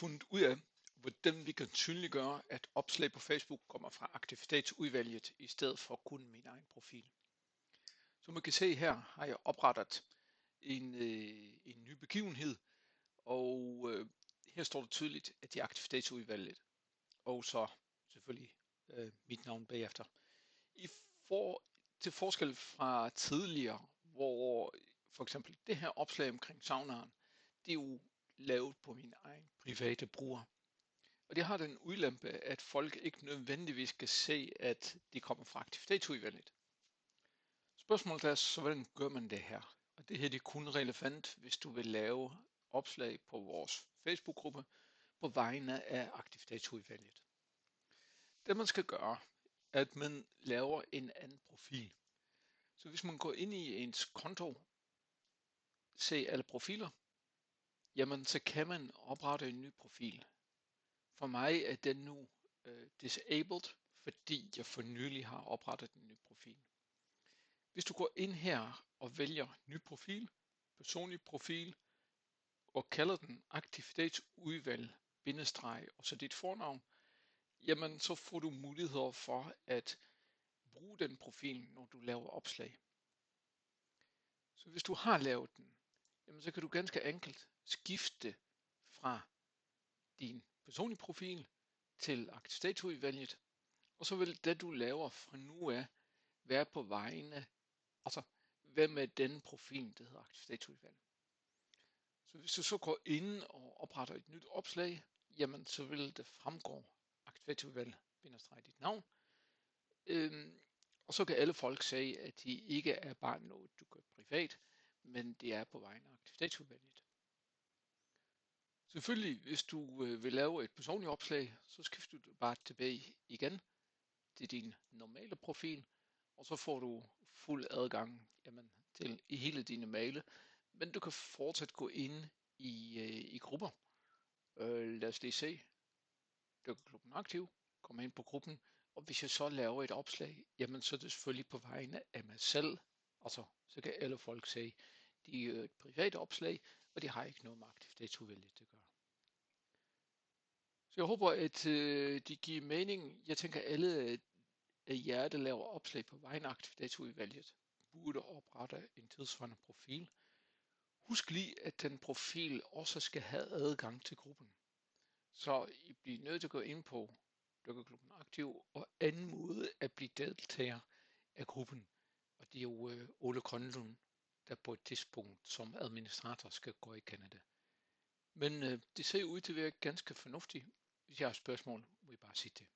fundet ud af, hvordan vi kan synliggøre, at opslag på Facebook kommer fra aktivitetsudvalget i stedet for kun min egen profil. Som man kan se her, har jeg oprettet en ny begivenhed, og her står det tydeligt, at det er aktivitetsudvalget, og så selvfølgelig mit navn bagefter. Til forskel fra tidligere, hvor for eksempel det her opslag omkring saunaen, det er jo lavet på min egen private bruger. Og det har den ulempe, at folk ikke nødvendigvis skal se, at de kommer fra aktivitetsudvalget. Spørgsmålet er så, hvordan gør man det her? Og det her det er kun relevant, hvis du vil lave opslag på vores Facebook-gruppe på vegne af aktivitetsudvalget. Det man skal gøre, er, at man laver en anden profil. Så hvis man går ind i ens konto, se alle profiler, jamen så kan man oprette en ny profil. For mig er den nu disabled, fordi jeg for nylig har oprettet en ny profil. Hvis du går ind her og vælger ny profil, personlig profil, og kalder den aktivitetsudvalg, bindestreg og så dit fornavn, jamen så får du muligheder for at bruge den profil, når du laver opslag. Så hvis du har lavet den, jamen så kan du ganske enkelt skifte fra din personlige profil til aktivitetsudvalget, og så vil det du laver fra nu af være på vegne, altså hvad med den profil, der hedder aktivitetsudvalg. Så hvis du så går ind og opretter et nyt opslag, jamen så vil det fremgå aktivitetsudvalg, bindestreg dit navn, og så kan alle folk sige, at de ikke er bare noget, du gør privat, men det er på vegne af aktivitetsudvalget. Selvfølgelig, hvis du vil lave et personligt opslag, så skifter du bare tilbage igen til din normale profil, og så får du fuld adgang til i hele dine maile, men du kan fortsat gå ind i grupper. Lad os lige se. Dykkerklubben Aktiv, kommer ind på gruppen, og hvis jeg så laver et opslag, jamen så er det selvfølgelig på vegne af mig selv, altså så kan alle folk se, de er et privat opslag, og de har ikke noget med aktivitetsudvalget at gøre. Så jeg håber, at de giver mening. Jeg tænker, alle af jer, der laver opslag på vegne af aktivitetsudvalget, burde oprette en tilsvarende profil. Husk lige, at den profil også skal have adgang til gruppen. Så I bliver nødt til at gå ind på Dykkerklubben Aktiv og anmode at blive deltager af gruppen. Og det er jo Ole Grønlund, der på et tidspunkt som administrator skal gå i Canada. Men det ser ud til at være ganske fornuftigt. Hvis jeg har spørgsmål, må I bare sige det.